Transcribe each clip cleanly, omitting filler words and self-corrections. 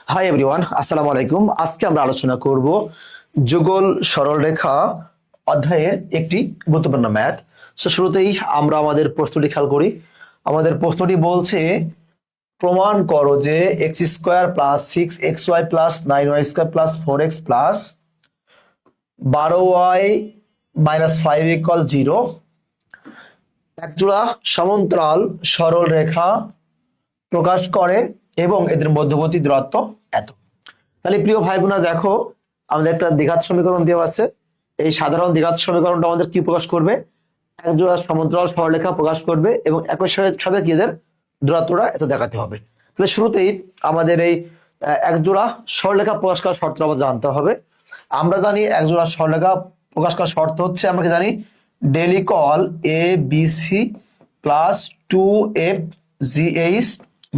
Hi everyone, আসসালামু আলাইকুম। আজকে আমরা আলোচনা করব যুগল সরলরেখা অধ্যায়ের একটি গুরুত্বপূর্ণ ম্যাথ। শুরুতেই আমরা আমাদের প্রশ্নটি খেয়াল করি। আমাদের প্রশ্নটি বলছে, প্রমাণ করো যে x square plus 6xy plus 9y² plus 4x plus 12y minus 5 = 0 একজোড়া সমান্তরাল সরল রেখা প্রকাশ করে এবং এদের মধ্যবর্তী দূরত্ব এত। তাহলে প্রিয় ভাই বোনা দেখো, আমাদের একটা দ্বিঘাত সমীকরণ দেওয়া আছে। এই সাধারণ দ্বিঘাত সমীকরণটা আমাদের কি প্রকাশ করবে? একজোড়া সমান্তরাল সরলরেখা প্রকাশ করবে এবং একই সাথে কি এদের দূরত্বটা এত দেখাতে হবে। তাহলে শুরুতেই আমাদের এই একজোড়া সরলরেখা প্রকাশ করার শর্ত আমাদের জানতে হবে। আমরা জানি একজোড়া সরলরেখা প্রকাশ করার শর্ত হচ্ছে, আমরা কি জানি, del equal A B C plus 2f(g(h)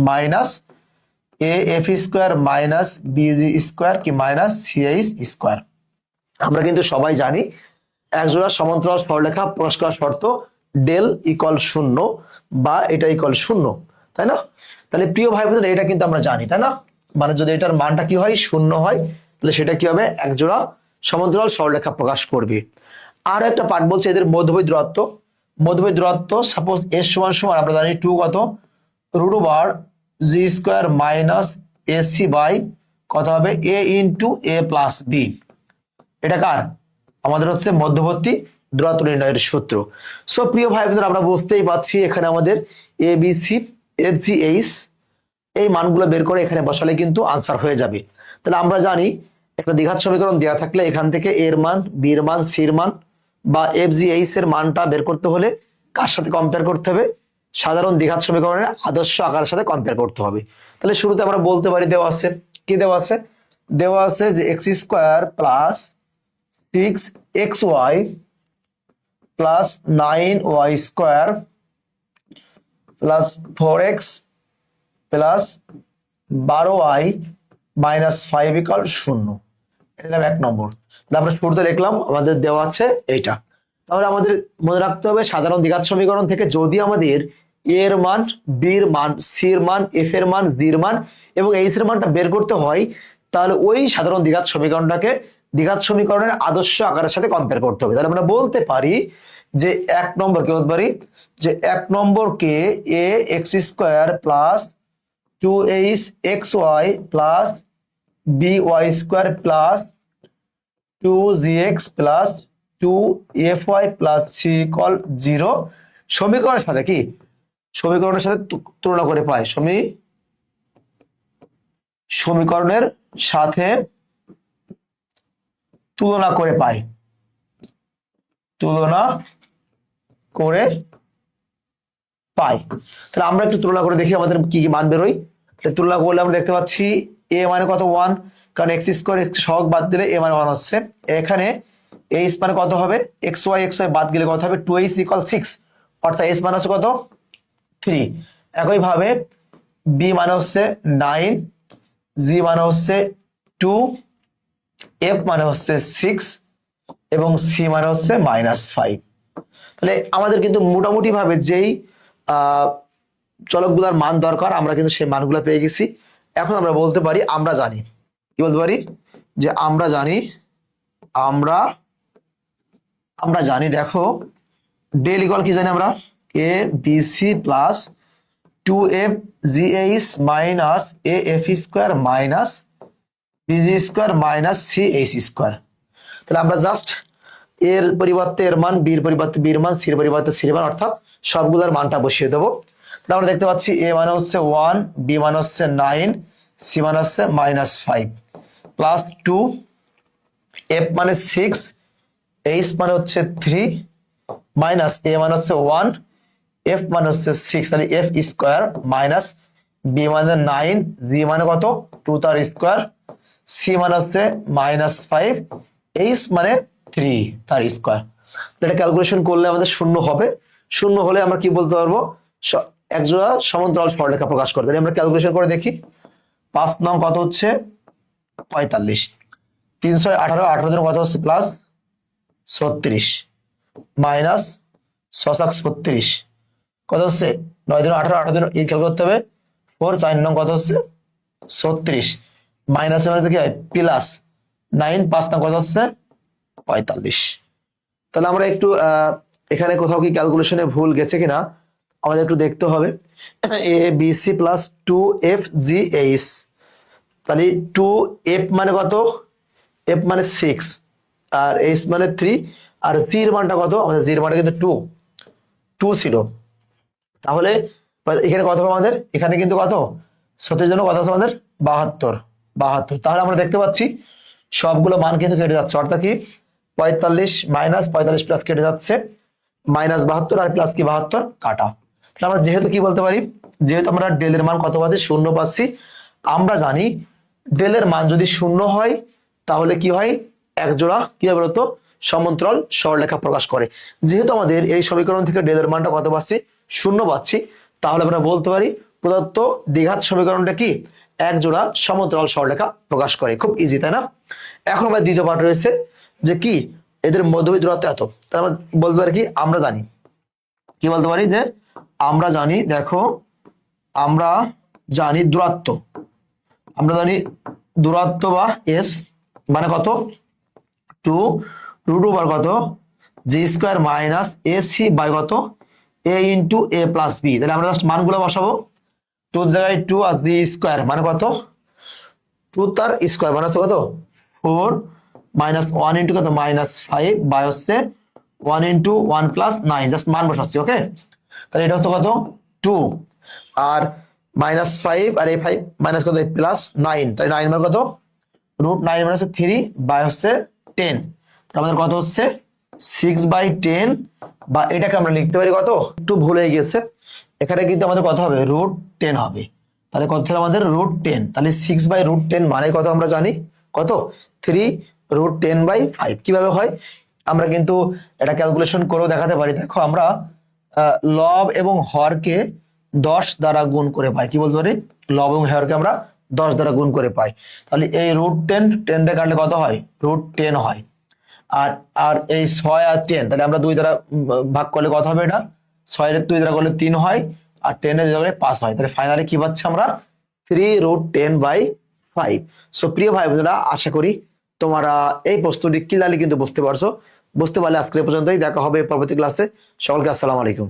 minus af² minus bg² কি মাইনাস ch²। আমরা কিন্তু সবাই জানি একজোড়া সমান্তরাল সরলরেখা প্রকাশ করার শর্ত ডেল ইকুয়াল 0 বা এটা ইকুয়াল 0, তাই না? তাহলে প্রিয় ভাই বোনেরা, এটা কিন্তু আমরা জানি, তাই না? মানে যদি এটার মানটা কি হয়, 0 হয়, তাহলে সেটা কি হবে? একজোড়া সমান্তরাল সরলরেখা প্রকাশ করবে। আর একটা পার্ট বলছে এদের মধ্যবর্তী দূরত্ব। মধ্যবর্তী দূরত্ব সাপোজ এর সমান সমান আমরা জানি 2 কত √g² মাইনাস ac বাই কত হবে a into a plus b। এটা কার? আমাদের হচ্ছে মধ্যবর্তী দূরত্ব নির্ণয়ের সূত্র। সো প্রিয় ভাই বোনেরা, আমরা বুঝতেই পারছি এখানে আমাদের A B C F G H এই মানগুলো বের করে এখানে বসালে কিন্তু আনসার হয়ে যাবে। তাহলে আমরা জানি একটা দ্বিঘাত সমীকরণ দেওয়া থাকলে এখান থেকে এর মান, বির মান, সির মান বা এফ জি এইচ এর মানটা বের করতে হলে কার সাথে কম্পেয়ার করতে হবে? সাধারণ দ্বিঘাত সমীকরণের আদর্শ আকারের সাথে কম্পেয়ার করতে হবে। তাহলে শুরুতে আমরা বলতে পারি, দেওয়া আছে কি? দেওয়া আছে যে x² plus 6xy plus 9y² plus 4x plus 12y minus 5 = 0। এটা 1 নম্বর। আমরা শুরুতে লিখলাম আমাদের দেওয়া আছে এইটা। তাহলে আমাদের মনে রাখতে হবে সাধারণ দ্বিঘাত সমীকরণ থেকে যদি আমাদের এর মান, বির মান, সির মান, এফ এর মান, জির মান এবং এইচ এর মানটা বের করতে হয়, তাহলে ওই সাধারণ দ্বিঘাত সমীকরণটাকে দ্বিঘাত সমীকরণের আদর্শ আকারের সাথে কম্পেয়ার করতে হবে। তাহলে আমরা বলতে পারি যে 1 নম্বর কি বলতে পারি যে 1 নম্বরকে এ x² plus 2xy plus by² plus 2gx plus 2fy plus c = 0 সমীকরণের সাথে কি? সমীকরণের সাথে তুলনা করে পাই। সমীকরণের সাথে তুলনা করে পাই। তুলনা করে পাই। তাহলে আমরা একটু তুলনা করে দেখি আমাদের কি কি মান বেরোয়। তাহলে তুলনা করলে আমরা দেখতে পাচ্ছি a মানে কত? 1, কারণ x² সহগ বাদ দিলে a মানে 1 হচ্ছে। এখানে h মানে কত হবে? xy বাদ গেলে কত হবে? 2h = 6, অর্থাৎ h মানে হচ্ছে কত? 3। একইভাবে b মানে হচ্ছে 9, g মানে হচ্ছে 2, f মানে হচ্ছে 6 এবং c মানে হচ্ছে -5। তাহলে আমাদের কিন্তু মোটামুটি ভাবে যেই চলকগুলোর মান দরকার আমরা কিন্তু সেই মানগুলো পেয়ে গেছি। এখন আমরা বলতে পারি, আমরা জানি, কি বলতে পারি যে আমরা জানি দেখো ডেল ইকুয়াল কি জানি আমরা? A B C plus 2f(g(h) minus af² minus bg² minus ch²। তাহলে আমরা জাস্ট এর পরিবর্তে এর মান, বির পরিবর্তে বির মান, সির পরিবর্তে সির মান, অর্থাৎ সবগুলোর মানটা বসিয়ে দেবো। তাহলে আমরা দেখতে পাচ্ছি a মানে হচ্ছে 1, b মানে হচ্ছে 9, c মানে হচ্ছে -5 প্লাস 2, f মানে 6, h মানে হচ্ছে 3 মাইনাস a মানে হচ্ছে 1, f মানে হচ্ছে 6, তাহলে f² মাইনাস b মানে 9, g মানে কত? 2 তার স্কোয়ার, c মানে হচ্ছে -5, h মানে 3 তার স্কোয়ার। এটা ক্যালকুলেশন করলে আমাদের 0 হবে। 0 হলে আমরা কি বলতে পারবো? একজোড়া সমান্তরাল সরলরেখা প্রকাশ করতে। আমরা ক্যালকুলেশন করে দেখি। 5 নং কত হচ্ছে? 45। 318 18 দিন কত হচ্ছে? প্লাস 36 মাইনাস 6 36 কত হচ্ছে? 9 দিন 18 18 দিন এই খেয়াল করতে হবে। 4 4 নং কত হচ্ছে? 36 মাইনাস কি হয় প্লাস 9 5 না কত হচ্ছে 45। তাহলে আমরা একটু এখানে কোথাও কি ক্যালকুলেশনে ভুল গেছে কিনা আমাদের একটু দেখতে হবে। এ বি সি প্লাস 2FGH, তাহলে 2F মানে কত, F মানে 6 আর H মানে 3 আর G এর মানটা কত, আমাদের G এর মানটা কিন্তু 2 ছিল। তাহলে এখানে কত হবে আমাদের, এখানে কিন্তু কত 37 জন্য কত আছে আমাদের 72। তাহলে আমরা দেখতে পাচ্ছি সবগুলো মান কিন্তু কেটে যাচ্ছে, অর্থাৎ কি 45 মাইনাস 45 প্লাস কেটে যাচ্ছে, মাইনাস 72 আর প্লাস কি 72 কাটা। তাহলে আমরা যেহেতু কি বলতে পারি, যেহেতু আমরা ডেল এর মান কত পাচ্ছি 0 পাচ্ছি, আমরা জানি ডেল এর মান যদি 0 হয় তাহলে কি হয় এক জোড়া কি হবে বলতো সমান্তরাল সরলরেখা প্রকাশ করে। যেহেতু আমাদের এই সমীকরণ থেকে ডেল এর মানটা কত পাচ্ছি 0 পাচ্ছি, তাহলে আমরা বলতে পারি প্রদত্ত দ্বিঘাত সমীকরণটা কি এক জোড়া সমান্তরাল সরলরেখা প্রকাশ করে। খুব ইজি তাই না? এখন আমাদের দ্বিতীয় পার্ট রয়েছে যে কি এদের মধ্যবর্তী দূরত্ব এত। তাহলে আমরা বলতে পারি কি আমরা জানি, কি বলতে পারি যে আমরা জানি, দেখো আমরা জানি দূরত্ব, আমরা জানি দূরত্ব বা এস মানে কত 2√over কত G square minus AC by কত A into A plus B. তাহলে আমরা জাস্ট মানগুলো বসাবো, 2 জায়গায় 2 আর জি স্কোয়ার মানে কত 2 তার স্কোয়ার মানে হচ্ছে কত 4 মাইনাস 1 ইন্টু কত -5 বাই হচ্ছে 1 ইন্টু 1 প্লাস 9, জাস্ট মান বসাচ্ছি। ওকে, তাহলে এটা হচ্ছে কত 2 আর -5 আর এই 5 মাইনাস কত প্লাস 9, তাই 9 মানে কত √9 মানে হচ্ছে 3 বাই হচ্ছে 10। আমাদের কত হচ্ছে 6/10, বা এটাকে আমরা লিখতে পারি কত একটু ভুল হয়ে গেছে, এখানে কিন্তু আমাদের কত হবে √10 হবে। তাহলে কত হলো আমাদের √10, তাহলে 6/√10 মানে কত আমরা জানি কত 3√10/5। কিভাবে হয় আমরা কিন্তু এটা ক্যালকুলেশন করেও দেখাতে পারি। দেখো আমরা লব এবং হরকে 10 দ্বারা গুণ করে পাই, কি বলতে পারি লব এবং হরকে আমরা 10 দ্বারা গুণ করে পাই। তাহলে এই √10 10 দিয়ে কাটলে কত হয় √10 হয়, আর আর এই 6 আর 10 তাহলে আমরা 2 দ্বারা ভাগ করলে কত হবে, এটা 6 এর 2 দ্বারা করলে 3 হয় আর 10 এর 2 দ্বারা 5 হয়। তাহলে ফাইনালি কি পাচ্ছি আমরা 3√10/5। সো প্রিয় ভাই বোনেরা, আশা করি তোমরা এই প্রশ্নটি ক্লিয়ারলি কিন্তু বুঝতে পারছো। বুঝতে পারলে আজকে পর্যন্তই, দেখা হবে পরবর্তী ক্লাসে। সকলকে আসসালামু আলাইকুম।